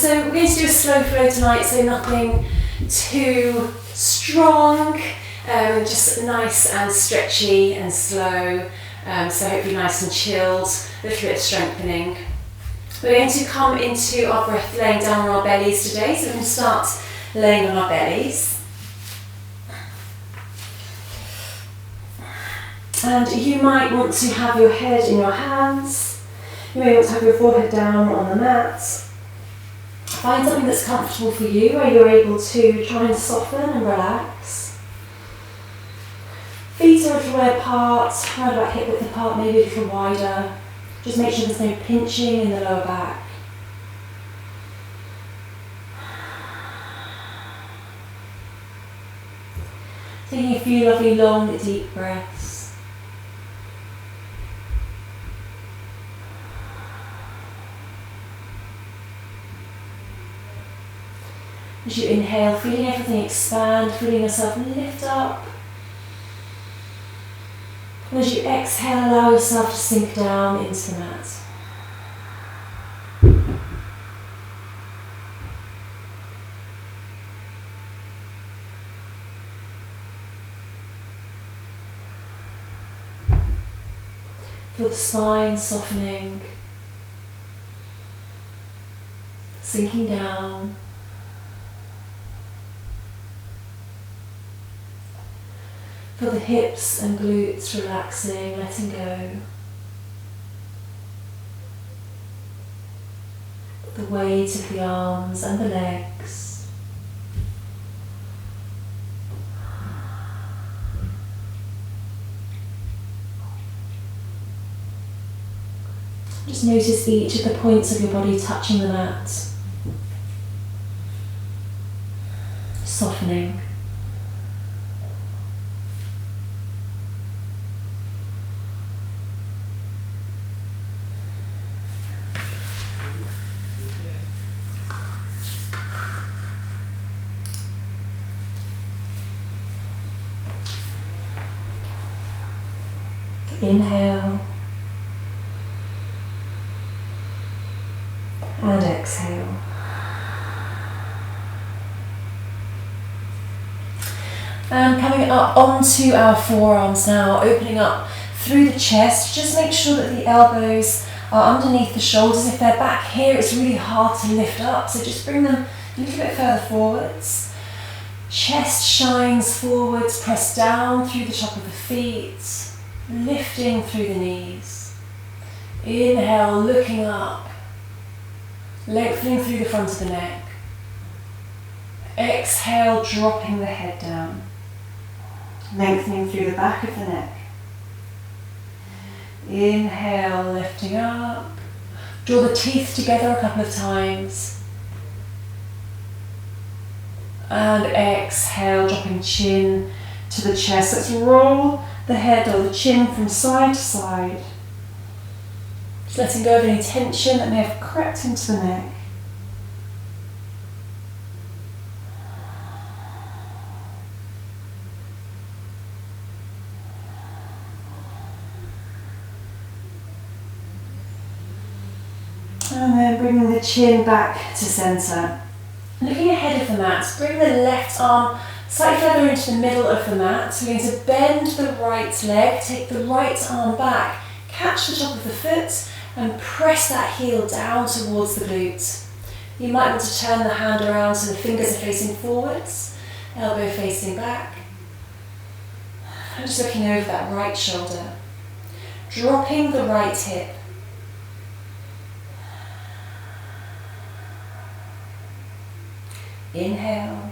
So we're going to do a slow flow tonight, so nothing too strong, just nice and stretchy and slow, so hopefully nice and chilled, a little bit of strengthening. We're going to come into our breath laying down on our bellies today, so we're going to start laying on our bellies. And you might want to have your head in your hands, you may want to have your forehead down on the mat. Find something that's comfortable for you, where you're able to try and soften and relax. Feet are a little way apart, around about hip width apart, maybe a little wider. Just make sure there's no pinching in the lower back. Taking a few lovely long deep breaths. As you inhale, feeling everything expand, feeling yourself lift up. And as you exhale, allow yourself to sink down into the mat. Feel the spine softening, sinking down. Feel the hips and glutes relaxing, letting go. The weight of the arms and the legs. Just notice each of the points of your body touching the mat. Softening. Inhale and exhale. And coming up onto our forearms now, opening up through the chest. Just make sure that the elbows are underneath the shoulders. If they're back here, it's really hard to lift up, so just bring them a little bit further forwards. Chest shines forwards, press down through the top of the feet. Lifting through the knees. Inhale, looking up, lengthening through the front of the neck. Exhale, dropping the head down, lengthening through the back of the neck. Inhale, lifting up. Draw the teeth together a couple of times. And exhale, dropping chin to the chest. Let's roll the head or the chin from side to side. Just letting go of any tension that may have crept into the neck. And then bringing the chin back to centre. Looking ahead of the mat, bring the left arm slightly further into the middle of the mat. So we're going to bend the right leg, take the right arm back, catch the top of the foot and press that heel down towards the glute. You might want to turn the hand around so the fingers are facing forwards, elbow facing back. And just looking over that right shoulder. Dropping the right hip. Inhale.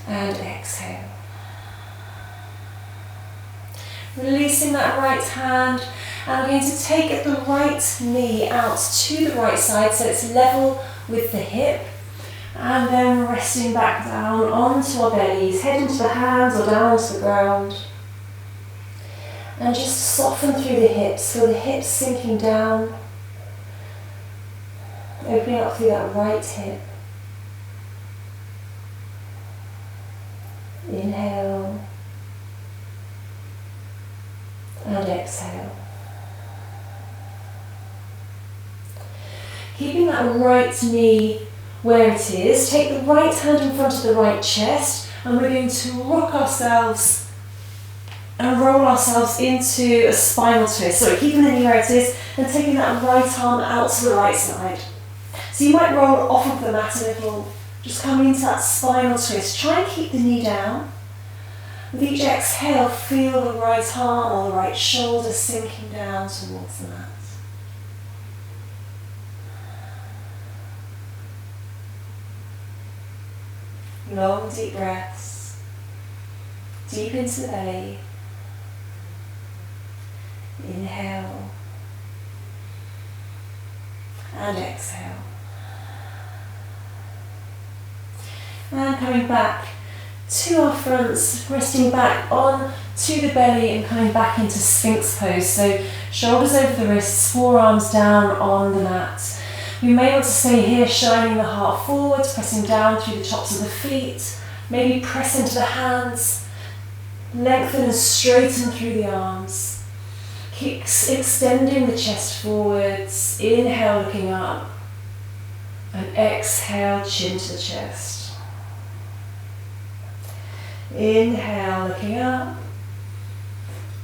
And exhale. Releasing that right hand, and I'm going to take the right knee out to the right side so it's level with the hip, and then resting back down onto our bellies, head into the hands or down to the ground, and just soften through the hips, feel the hips sinking down, opening up through that right hip. Inhale and exhale. Keeping that right knee where it is, take the right hand in front of the right chest, and we're going to rock ourselves and roll ourselves into a spinal twist. Sorry, keeping the knee where it is and taking that right arm out to the right side. So you might roll off of the mat a little, just coming into that spinal twist. Try and keep the knee down. With each exhale, feel the right arm or the right shoulder sinking down towards the mat. Long, deep breaths, deep into the belly. Inhale and exhale. And coming back to our fronts, resting back on to the belly and coming back into Sphinx pose. So shoulders over the wrists, forearms down on the mat. You may want to stay here, shining the heart forwards, pressing down through the tops of the feet. Maybe press into the hands, lengthen and straighten through the arms. Keep extending the chest forwards. Inhale, looking up. And exhale, chin to the chest. Inhale, looking up.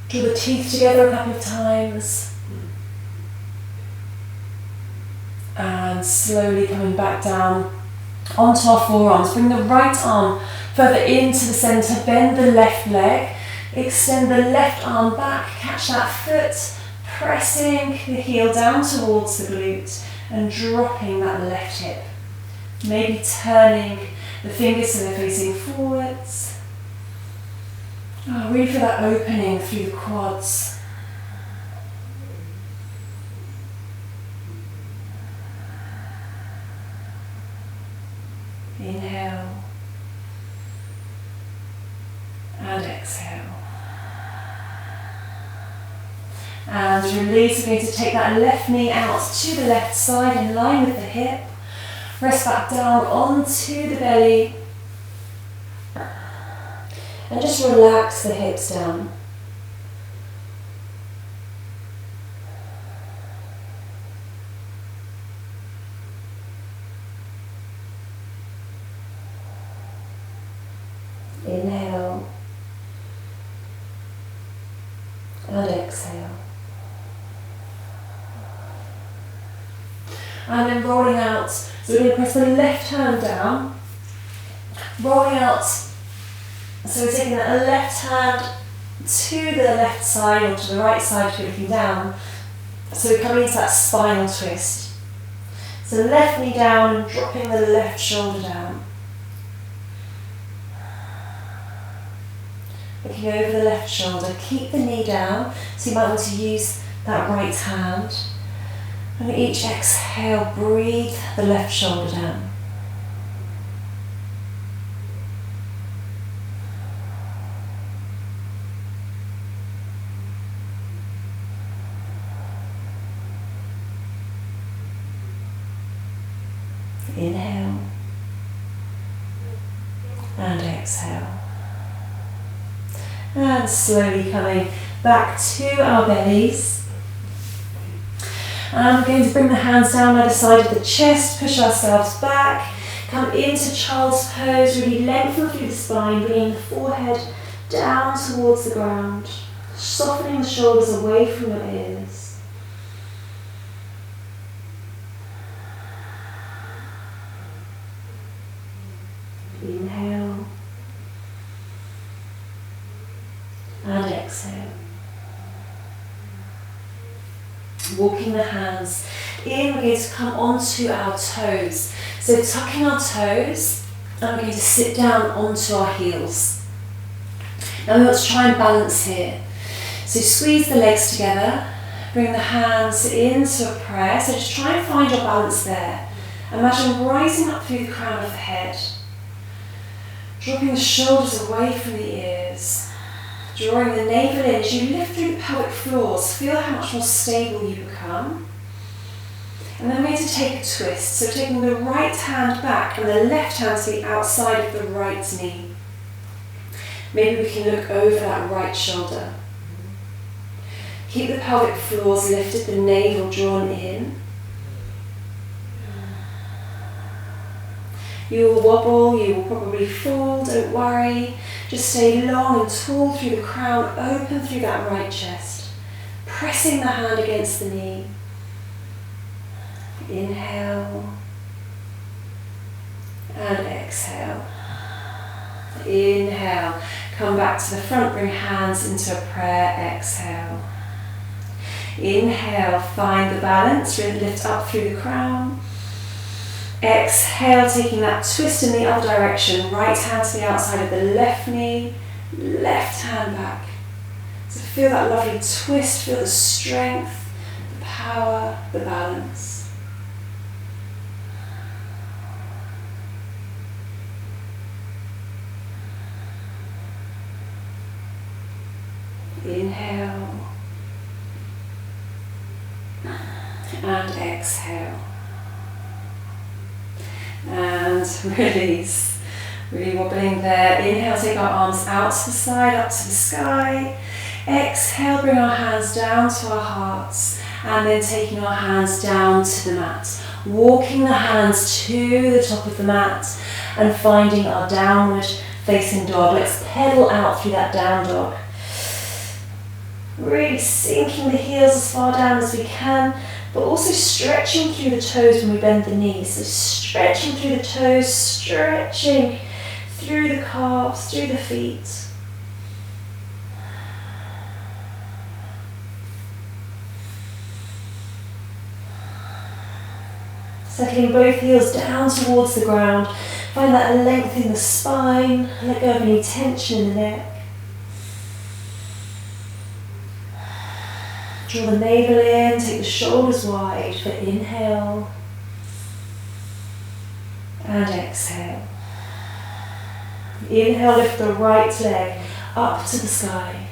Draw the teeth together a couple of times. And slowly coming back down onto our forearms. Bring the right arm further into the centre, bend the left leg, extend the left arm back, catch that foot, pressing the heel down towards the glute and dropping that left hip. Maybe turning the fingers so they're facing forwards. Oh, really feel that opening through the quads. Inhale and exhale. And release. We're going to take that left knee out to the left side in line with the hip. Rest back down onto the belly. And just relax the hips down. Inhale and exhale. And then rolling out. So we're going to press the left hand down, rolling out. So we're taking that left hand to the left side or to the right side if you're looking down. So we're coming into that spinal twist. So left knee down and dropping the left shoulder down. Looking over the left shoulder, keep the knee down, so you might want to use that right hand. And with each exhale, breathe the left shoulder down. Inhale and exhale. And slowly coming back to our bellies. And we're going to bring the hands down either side of the chest, push ourselves back, come into child's pose, really lengthen through the spine, bringing the forehead down towards the ground, softening the shoulders away from your ears. Inhale. And exhale. Walking the hands in, we're going to come onto our toes. So tucking our toes, and we're going to sit down onto our heels. Now we want to try and balance here. So squeeze the legs together, bring the hands into a prayer. So just try and find your balance there. Imagine rising up through the crown of the head, dropping the shoulders away from the ears. Drawing the navel in as you lift through the pelvic floors, feel how much more stable you become. And then we're going to take a twist, so taking the right hand back and the left hand to the outside of the right knee. Maybe we can look over that right shoulder. Keep the pelvic floors lifted, the navel drawn in. You will wobble, you will probably fall, don't worry. Just stay long and tall through the crown, open through that right chest. Pressing the hand against the knee. Inhale. And exhale. Inhale. Come back to the front, bring hands into a prayer, exhale. Inhale, find the balance, lift up through the crown. Exhale, taking that twist in the other direction, right hand to the outside of the left knee, left hand back. So feel that lovely twist, feel the strength, the power, the balance. Inhale and exhale and release. Really wobbling there. Inhale, take our arms out to the side, up to the sky. Exhale, bring our hands down to our hearts and then taking our hands down to the mat. Walking the hands to the top of the mat and finding our downward facing dog. Let's pedal out through that down dog. Really sinking the heels as far down as we can, but also stretching through the toes when we bend the knees. So stretching through the toes, stretching through the calves, through the feet. Settling both heels down towards the ground. Find that length in the spine. Let go of any tension in the neck. Draw the navel in, take the shoulders wide for inhale and exhale. Inhale, lift the right leg up to the sky.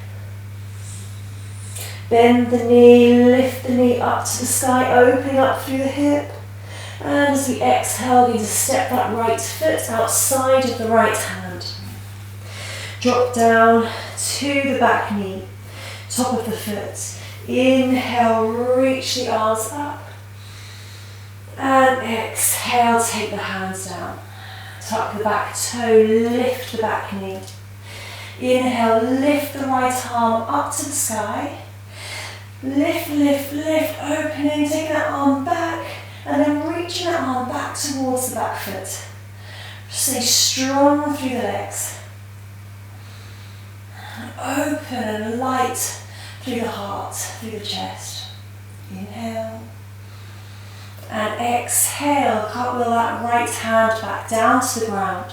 Bend the knee, lift the knee up to the sky, opening up through the hip. And as we exhale, we just step that right foot outside of the right hand. Drop down to the back knee, top of the foot. Inhale, reach the arms up. And exhale, take the hands down. Tuck the back toe, lift the back knee. Inhale, lift the right arm up to the sky. Lift, lift, lift, opening, take that arm back. And then reaching that arm back towards the back foot. Stay strong through the legs. Open and light through the heart, through the chest. Inhale. And exhale, cartwheel that right hand back down to the ground.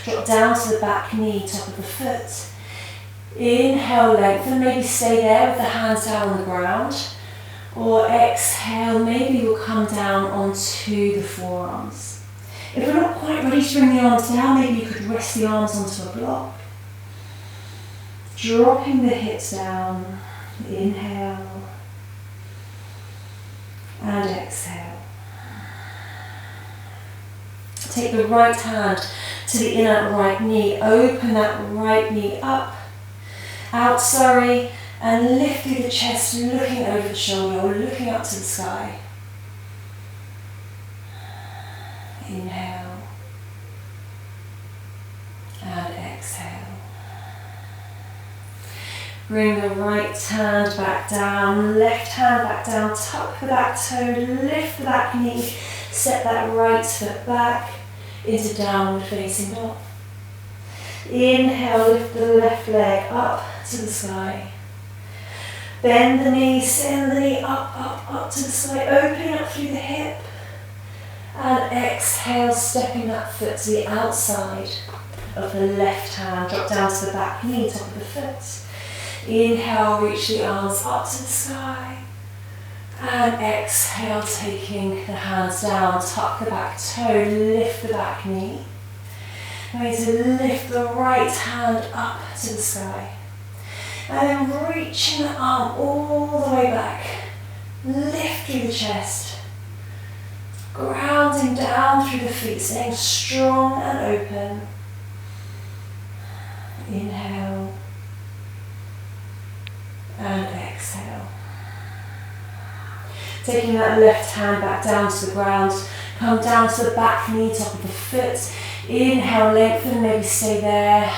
Drop down to the back knee, top of the foot. Inhale, lengthen, maybe stay there with the hands down on the ground. Or exhale, maybe you'll come down onto the forearms. If we're not quite ready to bring the arms down, maybe you could rest the arms onto a block. Dropping the hips down. Inhale. And exhale. Take the right hand to the inner right knee. Open that right knee up. Out, sorry. And lift through the chest, looking over the shoulder or looking up to the sky. Inhale. And exhale. Bring the right hand back down, left hand back down, tuck the back toe, lift the back knee, step that right foot back into downward facing dog. Inhale, lift the left leg up to the sky. Bend the knee, send the knee up, up, up to the sky, opening up through the hip. And exhale, stepping that foot to the outside of the left hand. Drop down to the back knee, top of the foot. Inhale, reach the arms up to the sky. And exhale, taking the hands down, tuck the back toe, lift the back knee. Going to lift the right hand up to the sky. And then reaching the arm all the way back. Lift through the chest. Grounding down through the feet, staying strong and open. Inhale. And exhale. Taking that left hand back down to the ground, Come down to the back knee, top of the foot. Inhale, lengthen, maybe stay there.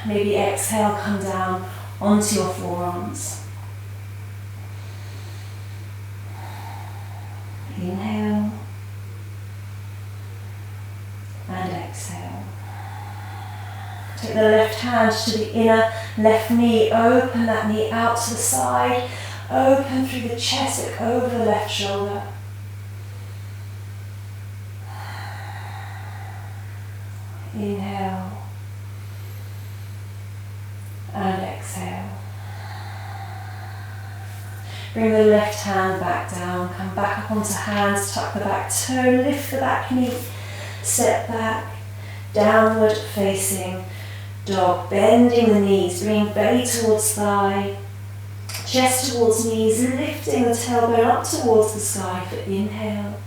Maybe exhale, come down onto your forearms. Inhale. And exhale. Take the left hand to the inner left knee. Open that knee out to the side. Open through the chest, look over the left shoulder. Inhale. And exhale. Bring the left hand back down. Come back up onto hands. Tuck the back toe. Lift the back knee. Step back. Downward facing dog. Bending the knees. Bring belly towards thigh. Chest towards knees. Lifting the tailbone up towards the sky for inhale.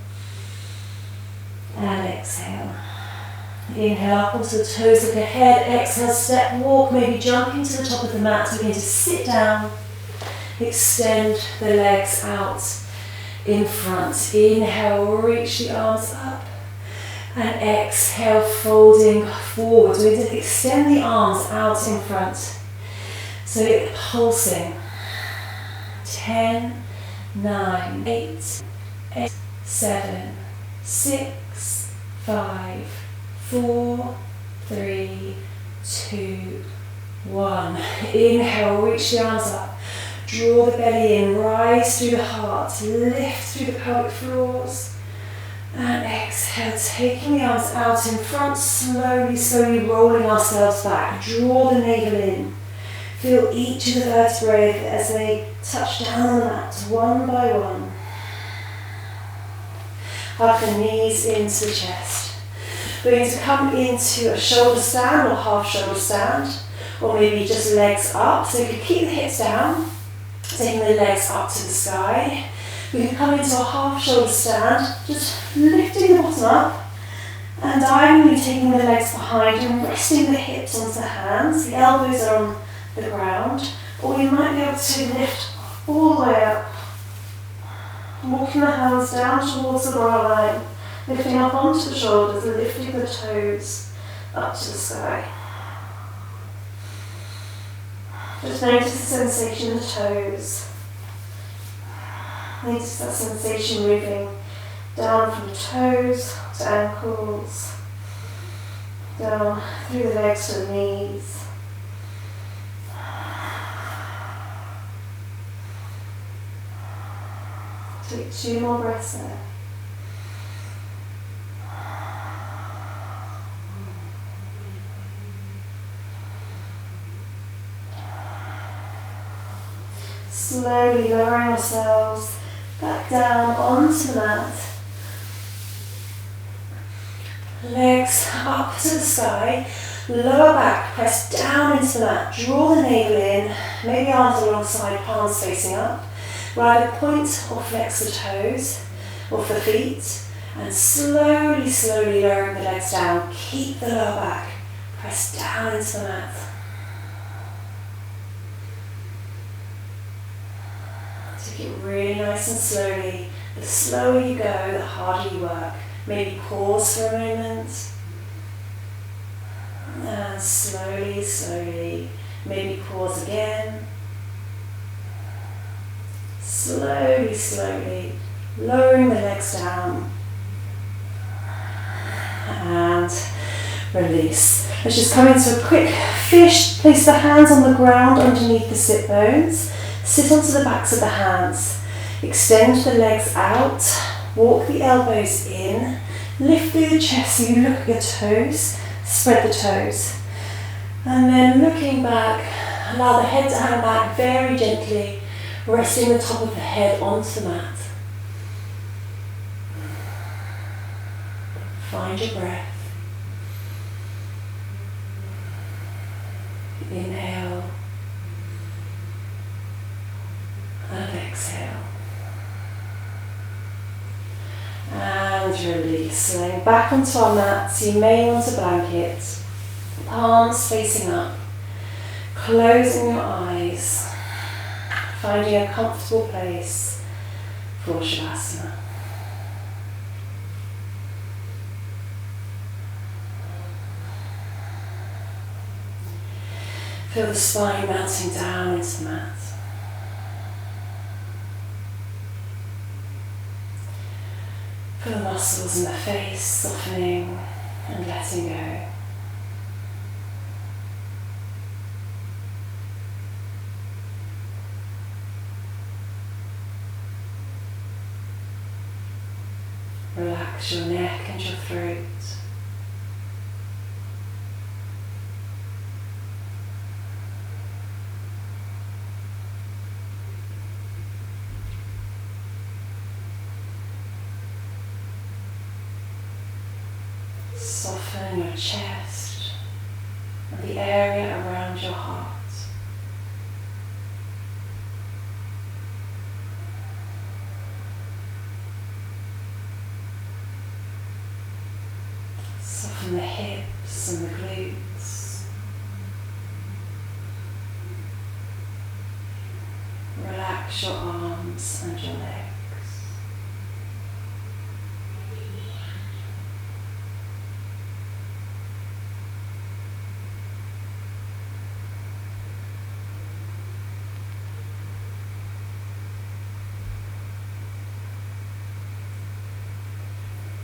And exhale. Inhale up onto the toes, look ahead, exhale, step, walk, maybe jump into the top of the mat, begin to sit down, extend the legs out in front. Inhale, reach the arms up, and exhale, folding forward. We're going to extend the arms out in front, so it's pulsing. 10, 9, 8, 7, 6, 5, 4, 3, 2, 1. Inhale, reach the arms up. Draw the belly in, rise through the heart, lift through the pelvic floors. And exhale, taking the arms out in front, slowly, slowly rolling ourselves back. Draw the navel in. Feel each of the vertebrae as they touch down on the mat, one by one. Hug the knees into the chest. We're going to come into a shoulder stand or half shoulder stand, or maybe just legs up. So you can keep the hips down, taking the legs up to the sky. We can come into a half shoulder stand, just lifting the bottom up, and diagonally taking the legs behind and resting the hips onto the hands. The elbows are on the ground, or we might be able to lift all the way up, walking the hands down towards the brow line. Lifting up onto the shoulders and lifting the toes up to the sky. Just notice the sensation in the toes. Notice that sensation moving down from the toes to ankles, down through the legs to the knees. Take 2 more breaths there. Slowly lowering ourselves back down onto the mat. Legs up to the sky, lower back, press down into the mat, draw the navel in, maybe arms alongside, palms facing up. Either point or flex the toes off the feet, and slowly, slowly lowering the legs down. Keep the lower back, press down into the mat. Take it really nice and slowly. The slower you go, the harder you work. Maybe pause for a moment. And slowly, slowly, maybe pause again. Slowly, slowly, lowering the legs down. And release. Let's just come into a quick fish. Place the hands on the ground underneath the sit bones. Sit onto the backs of the hands. Extend the legs out. Walk the elbows in. Lift through the chest so you look at your toes. Spread the toes. And then looking back, allow the head to hang back very gently, resting the top of the head onto the mat. Find your breath. Inhale. And exhale. And release. Laying back onto our mats, you may want a blanket. Palms facing up. Closing your eyes. Finding a comfortable place for Shavasana. Feel the spine melting down into the mat. Feel the muscles in the face softening and letting go. Relax your neck and your throat. Soften your chest and the area around your heart. Soften the hips and the glutes. Relax your arms and your legs.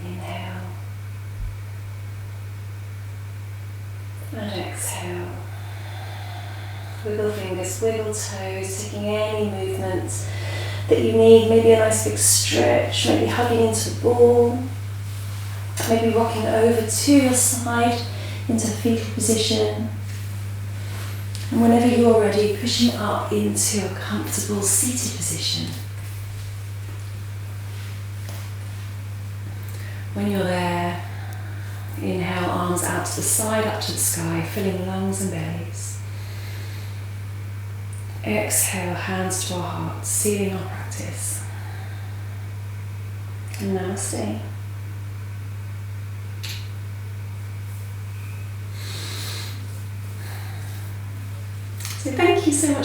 Inhale and exhale. Wiggle fingers, wiggle toes, taking any movement that you need. Maybe a nice big stretch, maybe hugging into the ball, maybe rocking over to your side into fetal position. And whenever you're ready, pushing up into a comfortable seated position. When you're there, inhale, arms out to the side, up to the sky, filling lungs and bellies. Exhale, hands to our hearts, sealing our practice. And namaste. So thank you so much